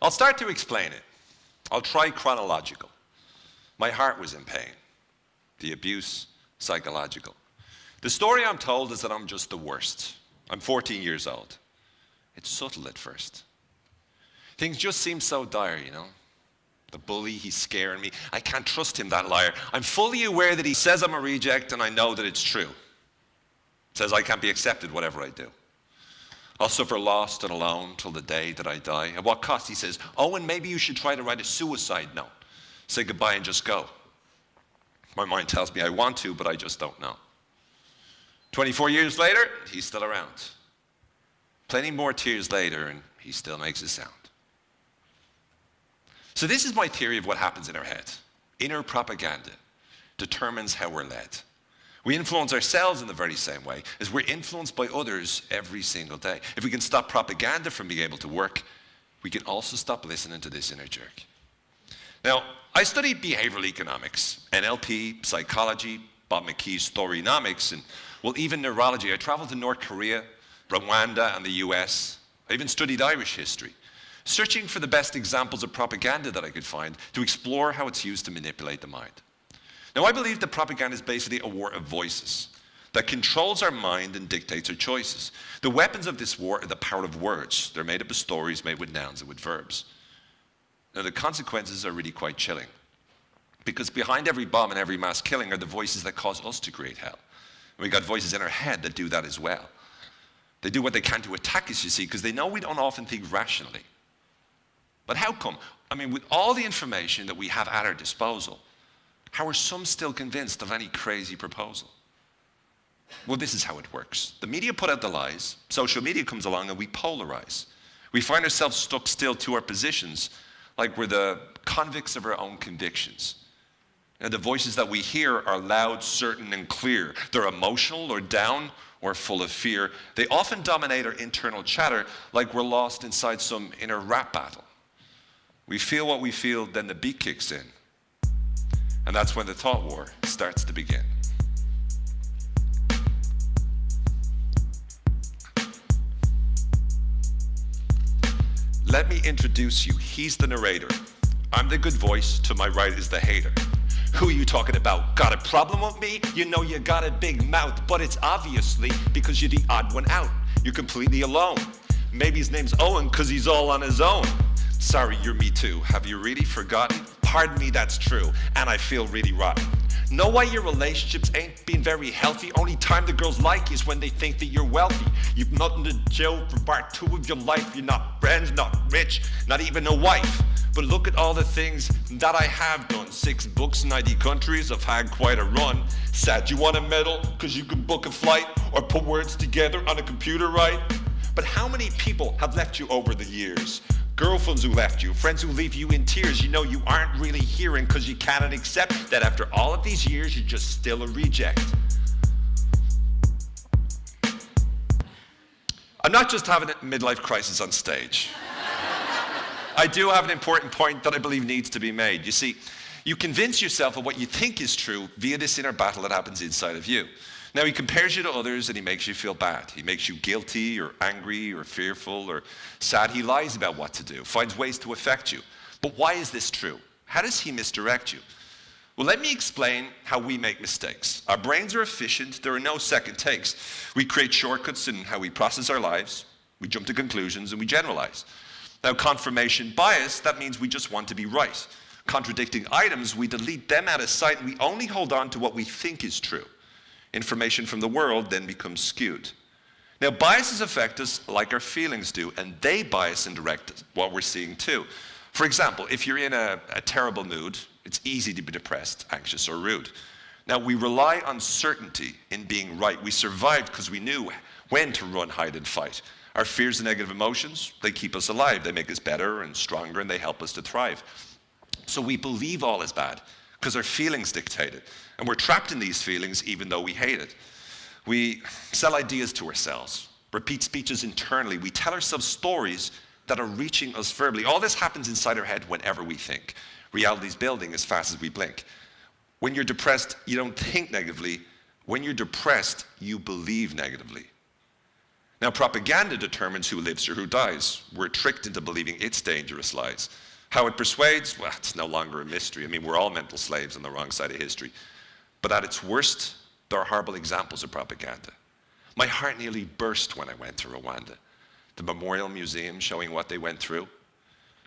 I'll start to explain it. I'll try chronological. My heart was in pain. The abuse, psychological. The story I'm told is that I'm just the worst. I'm 14 years old. It's subtle at first. Things just seem so dire, you know. The bully, he's scaring me. I can't trust him, that liar. I'm fully aware that he says I'm a reject, and I know that it's true. Says I can't be accepted, whatever I do. I'll suffer lost and alone till the day that I die. At what cost? He says, Owen, maybe you should try to write a suicide note. Say goodbye and just go. My mind tells me I want to, but I just don't know. 24 years later, he's still around. Plenty more tears later, and he still makes a sound. So this is my theory of what happens in our head. Inner propaganda determines how we're led. We influence ourselves in the very same way as we're influenced by others every single day. If we can stop propaganda from being able to work, we can also stop listening to this inner jerk. Now, I studied behavioral economics, NLP, psychology, Bob McKee's Storynomics, and well, even neurology. I traveled to North Korea, Rwanda, and the US. I even studied Irish history, searching for the best examples of propaganda that I could find to explore how it's used to manipulate the mind. Now, I believe that propaganda is basically a war of voices that controls our mind and dictates our choices. The weapons of this war are the power of words. They're made up of stories made with nouns and with verbs. Now, the consequences are really quite chilling, because behind every bomb and every mass killing are the voices that cause us to create hell. And we got voices in our head that do that as well. They do what they can to attack us, you see, because they know we don't often think rationally. But how come? I mean, with all the information that we have at our disposal, how are some still convinced of any crazy proposal? Well, this is how it works. The media put out the lies, social media comes along, and we polarize. We find ourselves stuck still to our positions, like we're the convicts of our own convictions. And the voices that we hear are loud, certain, and clear. They're emotional or down or full of fear. They often dominate our internal chatter like we're lost inside some inner rap battle. We feel what we feel, then the beat kicks in. And that's when the thought war starts to begin. Let me introduce you. He's the narrator. I'm the good voice. To my right is the hater. Who are you talking about? Got a problem with me? You know you got a big mouth, but it's obviously because you're the odd one out. You're completely alone. Maybe his name's Owen because he's all on his own. Sorry, you're me too. Have you really forgotten? Pardon me, that's true, and I feel really rotten. Know why your relationships ain't been very healthy? Only time the girls like you is when they think that you're wealthy. You've nothing to show for part 2 of your life. You're not friends, not rich, not even a wife. But look at all the things that I have done. 6 books, 90 countries, I've had quite a run. Sad you want a medal, cause you can book a flight or put words together on a computer, right? But how many people have left you over the years? Girlfriends who left you, friends who leave you in tears. You know you aren't really hearing cause you cannot accept that after all of these years, you're just still a reject. I'm not just having a midlife crisis on stage. I do have an important point that I believe needs to be made. You see, you convince yourself of what you think is true via this inner battle that happens inside of you. Now, he compares you to others and he makes you feel bad. He makes you guilty or angry or fearful or sad. He lies about what to do, finds ways to affect you. But why is this true? How does he misdirect you? Well, let me explain how we make mistakes. Our brains are efficient. There are no second takes. We create shortcuts in how we process our lives. We jump to conclusions and we generalize. Now, confirmation bias, that means we just want to be right. Contradicting items, we delete them out of sight and we only hold on to what we think is true. Information from the world then becomes skewed. Now, biases affect us like our feelings do, and they bias and direct what we're seeing too. For example, if you're in a terrible mood, it's easy to be depressed, anxious, or rude. Now, we rely on certainty in being right. We survived because we knew when to run, hide, and fight. Our fears and negative emotions, they keep us alive. They make us better and stronger, and they help us to thrive. So we believe all is bad because our feelings dictate it. And we're trapped in these feelings even though we hate it. We sell ideas to ourselves, repeat speeches internally. We tell ourselves stories that are reaching us verbally. All this happens inside our head whenever we think. Reality's building as fast as we blink. When you're depressed, you don't think negatively. When you're depressed, you believe negatively. Now, propaganda determines who lives or who dies. We're tricked into believing its dangerous lies. How it persuades, well, it's no longer a mystery. I mean, we're all mental slaves on the wrong side of history. But at its worst, there are horrible examples of propaganda. My heart nearly burst when I went to Rwanda. The Memorial Museum showing what they went through.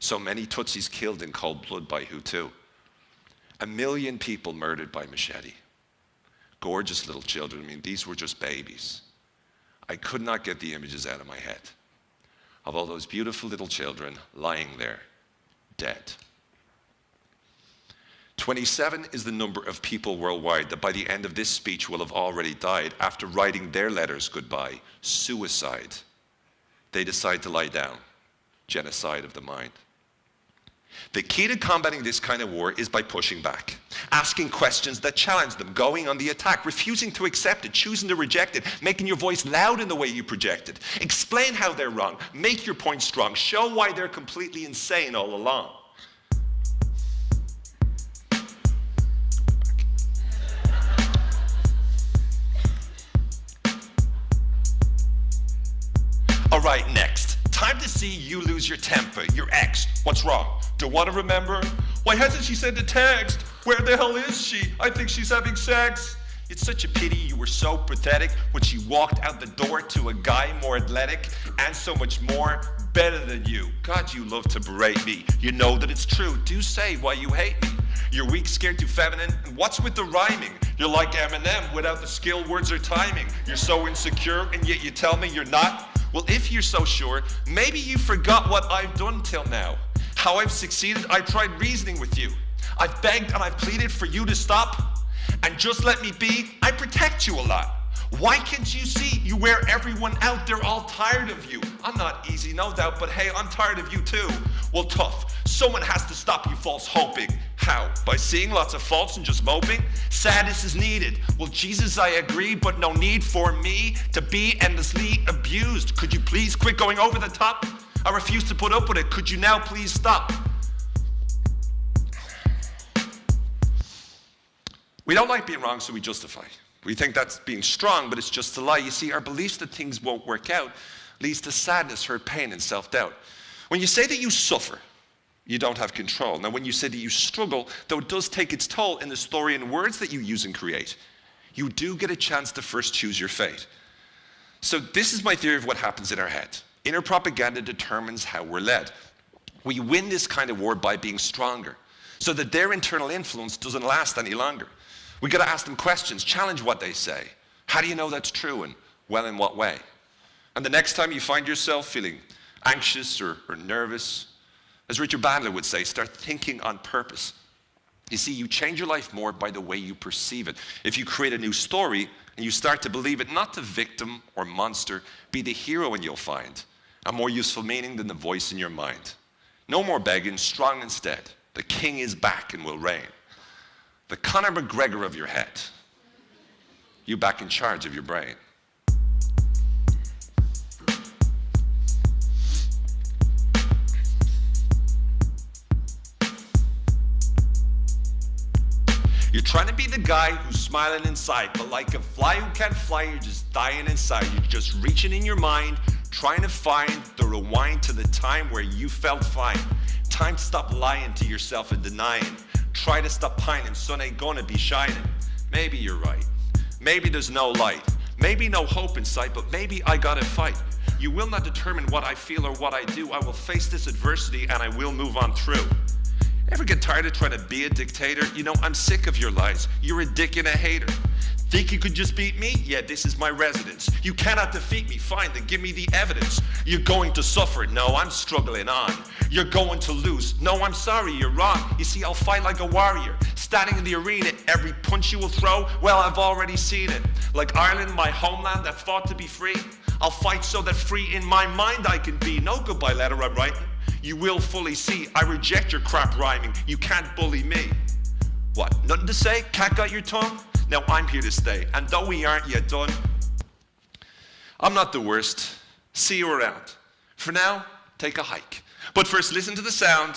So many Tutsis killed in cold blood by Hutu. 1 million people murdered by machete. Gorgeous little children. I mean, these were just babies. I could not get the images out of my head of all those beautiful little children lying there, dead. 27 is the number of people worldwide that by the end of this speech will have already died after writing their letters goodbye. Suicide. They decide to lie down. Genocide of the mind. The key to combating this kind of war is by pushing back, asking questions that challenge them, going on the attack, refusing to accept it, choosing to reject it, making your voice loud in the way you project it. Explain how they're wrong, make your point strong, show why they're completely insane all along. All right, next. Time to see you lose your temper, your ex. What's wrong? Don't want to remember? Why hasn't she sent a text? Where the hell is she? I think she's having sex. It's such a pity you were so pathetic when she walked out the door to a guy more athletic and so much more better than you. God, you love to berate me. You know that it's true. Do say why you hate me. You're weak, scared, too feminine. And what's with the rhyming? You're like Eminem without the skill, words, or timing. You're so insecure and yet you tell me you're not. Well, if you're so sure, maybe you forgot what I've done till now. How I've succeeded, I tried reasoning with you. I've begged and I've pleaded for you to stop. And just let me be, I protect you a lot. Why can't you see? You wear everyone out, they're all tired of you. I'm not easy, no doubt, but hey, I'm tired of you too. Well, tough. Someone has to stop you false hoping. How? By seeing lots of faults and just moping? Sadness is needed. Well, Jesus, I agree, but no need for me to be endlessly abused. Could you please quit going over the top? I refuse to put up with it. Could you now please stop? We don't like being wrong, so we justify. We think that's being strong, but it's just a lie. You see, our beliefs that things won't work out leads to sadness, hurt, pain, and self-doubt. When you say that you suffer, you don't have control. Now, when you say that you struggle, though it does take its toll in the story and words that you use and create, you do get a chance to first choose your fate. So this is my theory of what happens in our head. Inner propaganda determines how we're led. We win this kind of war by being stronger, so that their internal influence doesn't last any longer. We got to ask them questions, challenge what they say. How do you know that's true, and well, in what way? And the next time you find yourself feeling anxious or nervous, as Richard Bandler would say, start thinking on purpose. You see, you change your life more by the way you perceive it. If you create a new story and you start to believe it, not the victim or monster, be the hero, and you'll find a more useful meaning than the voice in your mind. No more begging, strong instead. The king is back and will reign. The Conor McGregor of your head. You back in charge of your brain. You're trying to be the guy who's smiling inside, but like a fly who can't fly, you're just dying inside. You're just reaching in your mind, trying to find the rewind to the time where you felt fine. Time to stop lying to yourself and denying. Try to stop pining, sun ain't gonna be shining. Maybe you're right. Maybe there's no light. Maybe no hope in sight, but maybe I gotta fight. You will not determine what I feel or what I do. I will face this adversity and I will move on through. Ever get tired of trying to be a dictator? You know, I'm sick of your lies. You're a dick and a hater. Think you could just beat me? Yeah, this is my residence. You cannot defeat me. Fine, then give me the evidence. You're going to suffer. No, I'm struggling on. You're going to lose. No, I'm sorry, you're wrong. You see, I'll fight like a warrior. Standing in the arena, every punch you will throw, well, I've already seen it. Like Ireland, my homeland that fought to be free. I'll fight so that free in my mind I can be. No goodbye letter I'm writing. You will fully see, I reject your crap rhyming. You can't bully me. What, nothing to say? Cat got your tongue? Now I'm here to stay, and though we aren't yet done, I'm not the worst. See you around. For now, take a hike. But first, listen to the sound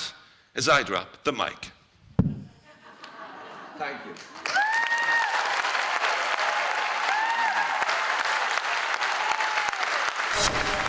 as I drop the mic. Thank you. you.